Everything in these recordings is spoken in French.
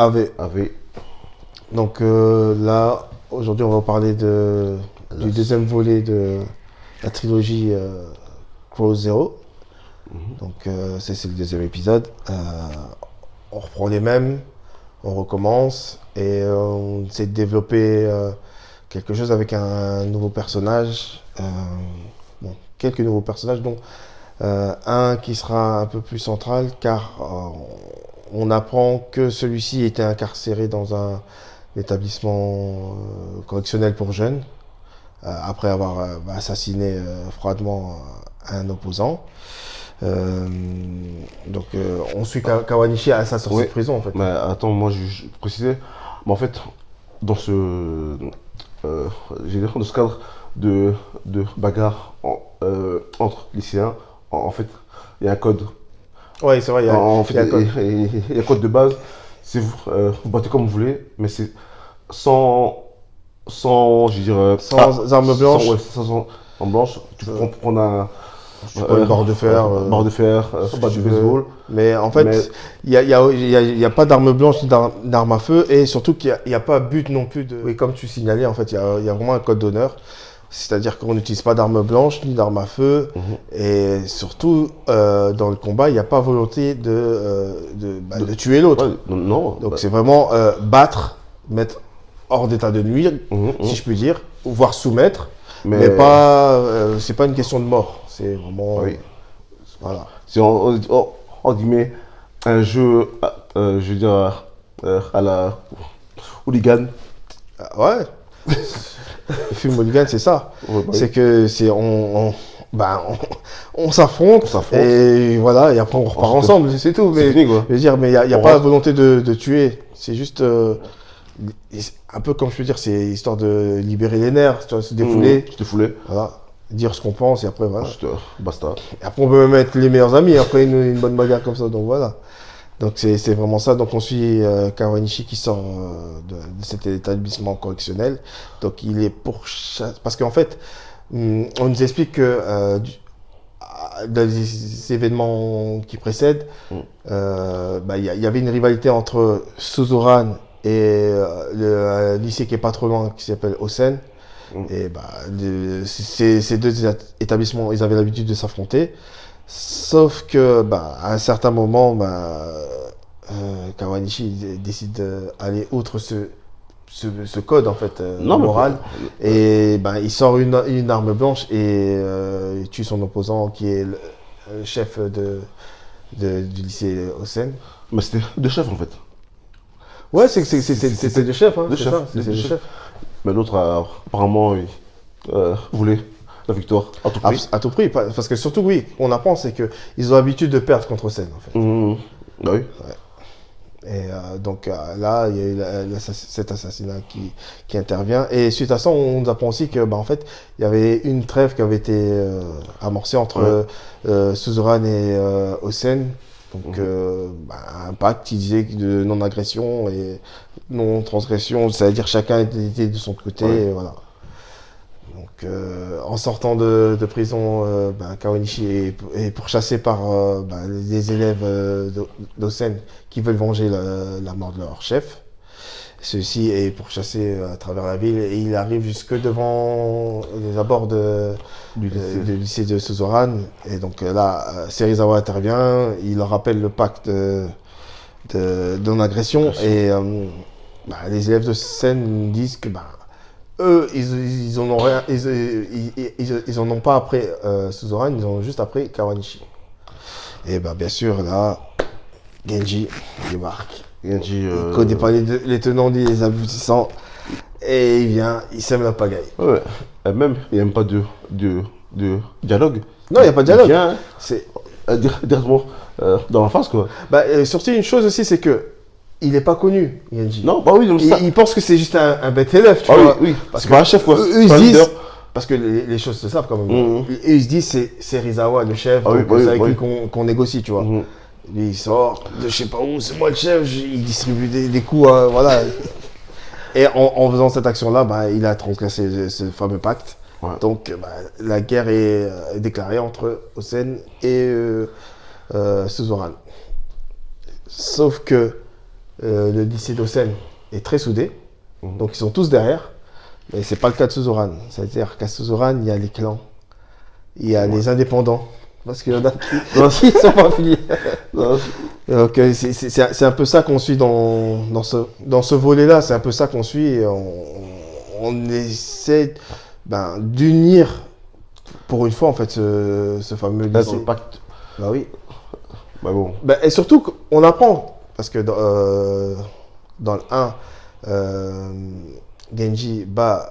AV. AV. Donc là, aujourd'hui, on va parler du deuxième volet de la trilogie Crow Zero. Donc c'est le deuxième épisode. On reprend les mêmes, on recommence et on essaie de développer quelque chose avec un nouveau personnage. Quelques nouveaux personnages, dont un qui sera un peu plus central car on apprend que celui-ci était incarcéré dans un établissement correctionnel pour jeunes après avoir assassiné froidement un opposant. Donc on suit Kawanishi à sa sortie de prison en fait. Mais attends, moi je précisais, mais en fait dans ce dans ce cadre de bagarre entre lycéens, en fait il y a un code. Oui, c'est vrai, il y a un code. Il y a un code de base, c'est vous battez comme vous voulez, mais c'est sans je veux dire sans armes blanches. Sans armes blanches, tu peux prendre un une barre de fer, batte de baseball. Mais en fait, il n'y a pas d'arme blanche ni d'arme à feu, et surtout qu'il n'y a pas but non plus de... Oui, comme tu signalais, en fait, il y a vraiment un code d'honneur. C'est-à-dire qu'on n'utilise pas d'arme blanche ni d'arme à feu. Et surtout, dans le combat, il n'y a pas volonté de tuer l'autre. Ouais, non. Donc c'est vraiment mettre hors d'état de nuire, si je puis dire, voire soumettre. Mais pas, c'est pas une question de mort. C'est vraiment... Voilà. C'est en guillemets un jeu, je veux dire, à la hooligan. Ouais. Le film hooligan, c'est ça. C'est que on s'affronte et voilà, et après on repart ensemble, c'est tout. Mais fini, quoi. Je veux dire, mais il n'y a pas la volonté de tuer. C'est juste un peu comme je peux dire, c'est histoire de libérer les nerfs, tu vois, se défouler. Se défouler. Voilà. Dire ce qu'on pense et après voilà. Basta. Et après on peut même être les meilleurs amis après une bonne bagarre comme ça. Donc voilà. Donc c'est vraiment ça. Donc on suit Kawanishi qui sort de cet établissement correctionnel. Donc il est pourchassé. Parce qu'en fait, on nous explique que dans les événements qui précèdent, il y avait une rivalité entre Suzuran et le lycée qui est pas trop loin qui s'appelle Osen. Et ces deux établissements, ils avaient l'habitude de s'affronter. Sauf que, à un certain moment, Kawanishi décide d'aller outre ce code en fait moral. Et il sort une arme blanche et il tue son opposant qui est le chef du lycée Osen. Mais c'était deux chefs en fait. Ouais, c'était deux chefs. Hein, deux chefs. Mais l'autre, apparemment, voulait la victoire à tout prix. À tout prix, parce que surtout, oui, on apprend, c'est qu'ils ont l'habitude de perdre contre Osen, en fait. Bah oui. Ouais. Et donc là, il y a eu cet assassinat qui intervient. Et suite à ça, on nous apprend aussi que, en fait, il y avait une trêve qui avait été amorcée entre Suzuran et Osen. Donc, un pacte qui disait de non-agression et non-transgression, c'est-à-dire chacun était de son côté, et voilà. Donc, en sortant de prison, Kawanishi est pourchassé par les élèves d'Osen qui veulent venger la mort de leur chef. Celui-ci est pourchassé à travers la ville et il arrive jusque devant les abords du lycée de Suzuran. Et donc là, Serizawa intervient, il leur rappelle le pacte de non-agression. Et les élèves de Sen disent que eux, ils en ont rien, ils en ont pas après Suzuran, ils ont juste après Kawanishi. Et bien sûr, là, Genji débarque. Genji, il connaît pas les tenants ni les aboutissants et il vient, il sème la pagaille. Ouais. Et même, il n'y a même pas de dialogue. Non, il n'y a pas de dialogue. Il vient directement dans la face, quoi. Surtout une chose aussi, c'est que il n'est pas connu, Genji. Non, oui, donc ça. Il pense que c'est juste un bête élève, tu vois. Oui, parce que pas un chef, quoi. Eux, ils se disent, parce que les choses se savent quand même. Et ils se disent, c'est Rizawa, le chef, donc c'est avec lui qu'on négocie, tu vois. Lui, il sort de je sais pas où, c'est moi le chef, il distribue des coups, voilà. Et en faisant cette action-là, il a transgressé ce fameux pacte. Ouais. Donc, la guerre est déclarée entre Osen et Suzuran. Sauf que le lycée d'Osen est très soudé. Mhm. Donc ils sont tous derrière. Mais c'est pas le cas de Suzuran. C'est-à-dire qu'à Suzuran, il y a les clans, il y a les indépendants. Parce qu'il y en a qui sont pas affiliés. Non, Donc c'est un peu ça qu'on suit dans ce volet-là. C'est un peu ça qu'on suit. Et on essaie d'unir pour une fois en fait ce fameux là, dans lycée. le pacte. Bah oui. Bah bon. Et surtout qu'on apprend. Parce que dans le 1, Genji bat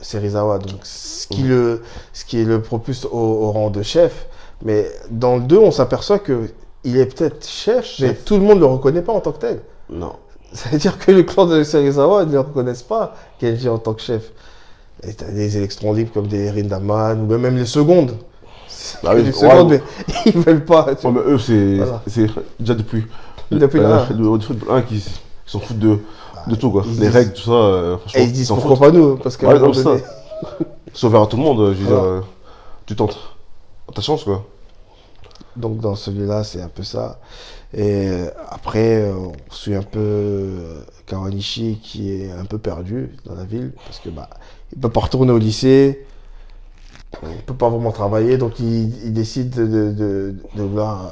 Serizawa, donc ce qui le propulse au rang de chef. Mais dans le 2, on s'aperçoit qu'il est peut-être chef, mais tout le monde ne le reconnaît pas en tant que tel. Non. C'est-à-dire que le clan de Serizawa ne le reconnaissent pas Genji en tant que chef. Et t'as des électrons libres comme des Rindaman, ou même les secondes. Ah oui, Les secondes, ouais. mais ils veulent pas. Ouais, mais eux, Voilà. c'est déjà depuis Depuis le 1. le 1 qui s'en foutent de tout, quoi. Ils Les disent- règles, tout ça, franchement, Et ils disent s'en pourquoi foutent. pas nous, parce qu'à un Ouais, moment comme donné- ça. C'est ouvert à tout le monde, je veux Voilà. dire, tu tentes ta chance, quoi. Donc dans celui-là, c'est un peu ça. Et après, on suit un peu Kawanishi qui est un peu perdu dans la ville parce que il peut pas retourner au lycée, il peut pas vraiment travailler, donc il décide de vouloir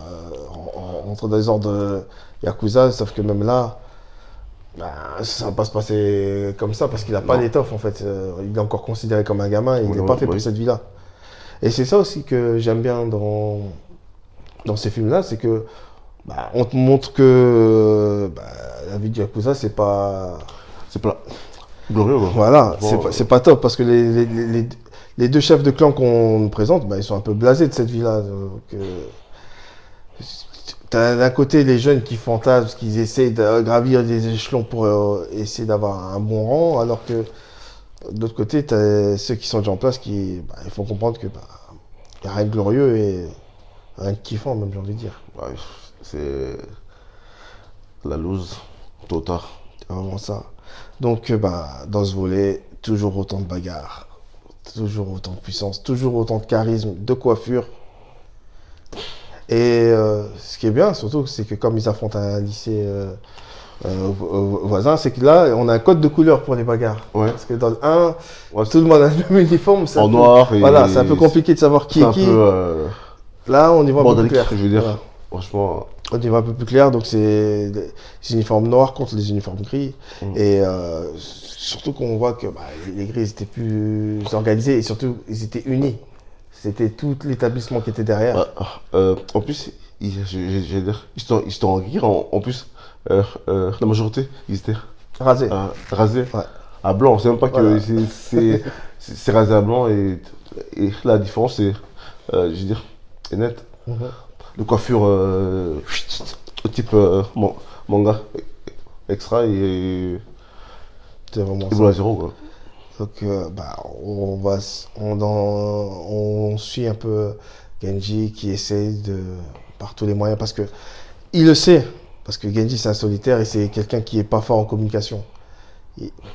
rentrer dans les ordres de Yakuza, sauf que même là, ça va pas se passer comme ça parce qu'il a pas Non. l'étoffe en fait. Il est encore considéré comme un gamin, il Oui, n'est oui, pas fait oui. pour cette vie-là. Et c'est ça aussi que j'aime bien dans ces films-là, c'est que on te montre que la vie de Yakuza, c'est pas. C'est pas glorieux, quoi. Voilà, Bon, c'est pas top parce que les deux chefs de clan qu'on nous présente, ils sont un peu blasés de cette vie-là. Donc, t'as d'un côté les jeunes qui fantasment, qui essaient de gravir des échelons pour essayer d'avoir un bon rang, alors que de l'autre côté, t'as ceux qui sont déjà en place qui il faut comprendre que y a rien de glorieux et rien de kiffant, même j'ai envie de dire. ouais, c'est la loose, tôt ou tard. C'est vraiment ça. Donc, dans ce volet, toujours autant de bagarres, toujours autant de puissance, toujours autant de charisme, de coiffure. Et ce qui est bien, surtout, c'est que comme ils affrontent un lycée voisin, c'est que là, on a un code de couleur pour les bagarres. Ouais. Parce que dans le 1, Ouais, tout le monde a le même uniforme. en noir et Voilà, c'est un peu compliqué de savoir qui c'est est un qui. peu Là, on y voit un peu plus bordélique, clair. je veux dire. Voilà. Franchement, On y voit un peu plus clair, donc c'est les uniformes noirs contre les uniformes gris. Et surtout qu'on voit que les gris ils étaient plus organisés et surtout ils étaient unis. C'était tout l'établissement qui était derrière. en plus, j'allais dire, ils étaient en gris, en plus, la majorité, ils étaient Rasés. rasés Ouais. à blanc. C'est même pas que Voilà. c'est rasé à blanc et la différence, c'est, je veux dire, est nette. Mhm. De coiffure type manga extra et C'est vraiment boule à zéro, quoi. Donc, on suit un peu Genji qui essaye par tous les moyens parce que il le sait, parce que Genji c'est un solitaire et c'est quelqu'un qui est pas fort en communication.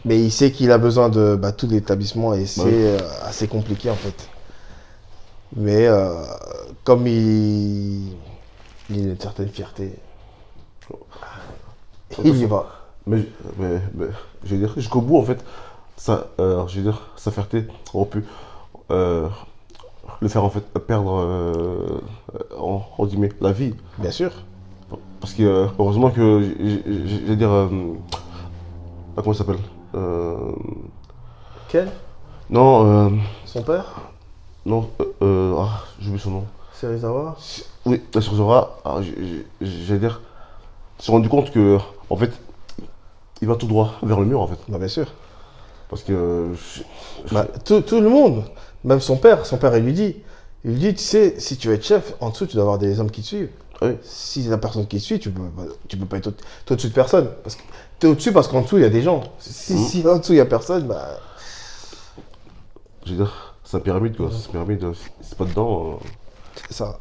Mais il sait qu'il a besoin de tout l'établissement et c'est assez compliqué en fait. Mais comme il a une certaine fierté, il y va. Mais, je veux dire, jusqu'au bout, en fait, je veux dire, sa fierté aurait pu le faire en fait perdre en guillemets la vie. Bien sûr. Parce que heureusement que, je veux dire, comment il s'appelle Quel Non, Son père non, j'ai oublié son nom. Serizawa. Oui, la Surzora, j'allais dire, s'est rendu compte que, en fait, il va tout droit vers le mur, en fait. Bien sûr. Parce que, Tout le monde, même son père il lui dit, tu sais, si tu veux être chef, en dessous, tu dois avoir des hommes qui te suivent. oui, Si la personne qui te suit, tu peux pas être au-dessus de personne. Parce que tu es au-dessus parce qu'en dessous, il y a des gens. Si en dessous, il n'y a personne, je veux dire, c'est une pyramide, quoi. C'est une pyramide, c'est pas dedans. c'est ça.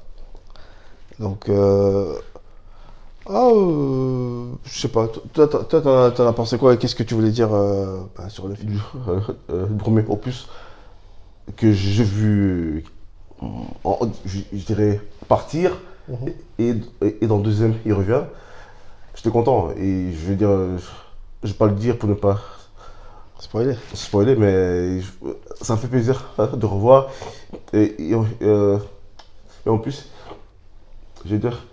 Donc, je sais pas, toi, t'en as pensé quoi et qu'est-ce que tu voulais dire sur le film? Le premier opus que j'ai vu, je dirais, partir, et dans le deuxième, il revient. j'étais content. Et je veux dire, je vais pas le dire pour ne pas Spoiler. spoiler, mais ça me fait plaisir de revoir. Et en plus, je veux dire,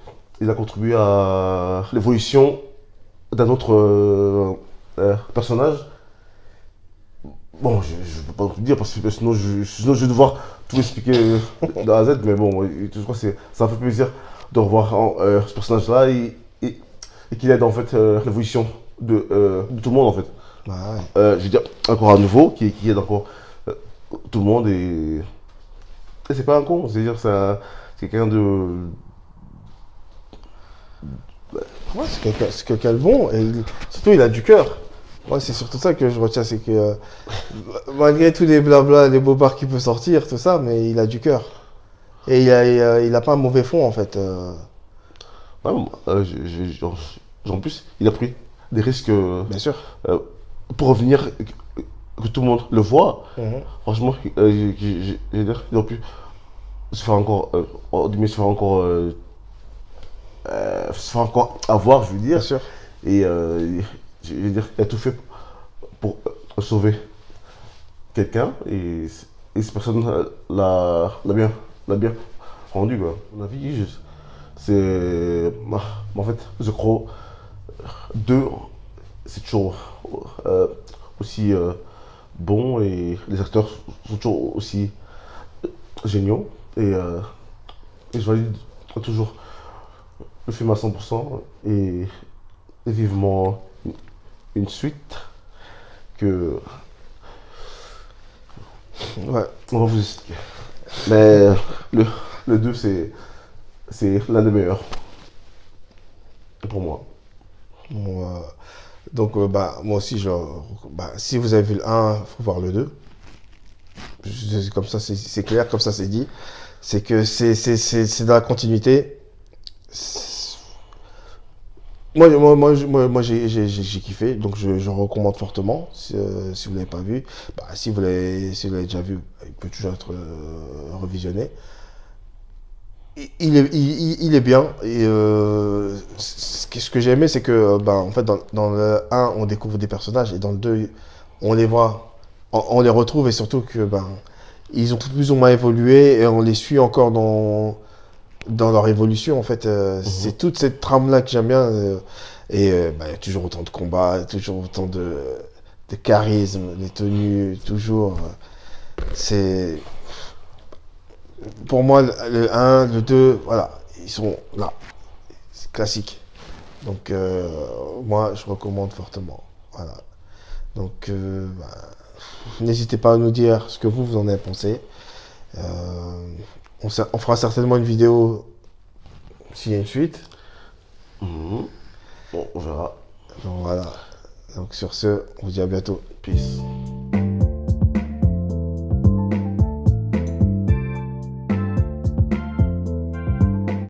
il a contribué à l'évolution d'un autre personnage. Bon, je ne peux pas tout dire parce que sinon je vais devoir tout expliquer de A à Z, mais bon, je crois que ça me fait plaisir de revoir ce personnage-là et qu'il aide en fait l'évolution de tout le monde en fait. Bah ouais. Je veux dire, encore un nouveau qui aide encore tout le monde et c'est pas un con, c'est-à-dire c'est quelqu'un de. Ouais, c'est quelqu'un de bon. Et surtout, il a du cœur. Moi, c'est surtout ça que je retiens, c'est que malgré tous les blabla, les bobards qu'il peut sortir, tout ça, mais il a du cœur. Et il a pas un mauvais fond, en fait. Ouais, en plus, il a pris des risques Bien sûr. euh, pour revenir, que tout le monde le voit. Mhm. Franchement, je veux dire, il aurait pu se faire encore, se faire encore avoir, je veux Bien dire. sûr. Et je veux dire, il a tout fait pour sauver quelqu'un et cette personne l'a bien rendu, quoi. À mon avis, c'est. En fait, The Crow 2, c'est toujours aussi bon et les acteurs sont toujours aussi géniaux. Et je valide toujours le film à 100% et vivement une suite que Ouais. on va vous expliquer. Mais le, le 2, c'est l'un des meilleurs pour moi. Bon, donc, bah, moi aussi, bah, si vous avez vu le un, il faut voir le 2. Comme ça, c'est clair, comme ça, c'est dit. C'est que c'est dans la continuité. Moi, j'ai kiffé, donc je recommande fortement. Si vous l'avez pas vu, bah, si vous l'avez déjà vu, il peut toujours être revisionné. Il est bien. Et ce que j'ai aimé, c'est que ben, en fait, dans le un on découvre des personnages, et dans le 2 on les voit, on les retrouve, et surtout que ben, ils ont plus ou moins évolué, et on les suit encore dans leur évolution. En fait, Mhm. c'est toute cette trame-là que j'aime bien. Et ben, il y a toujours autant de combats, toujours autant de charisme, les tenues, toujours. C'est Pour moi, le un le 2 voilà, ils sont là. C'est classique. Donc, moi, je recommande fortement. Voilà. Donc, bah, n'hésitez pas à nous dire ce que vous en avez pensé. On fera certainement une vidéo s'il y a une suite. Mhm. Bon, on verra. Donc, voilà. Donc, sur ce, on vous dit à bientôt. Peace.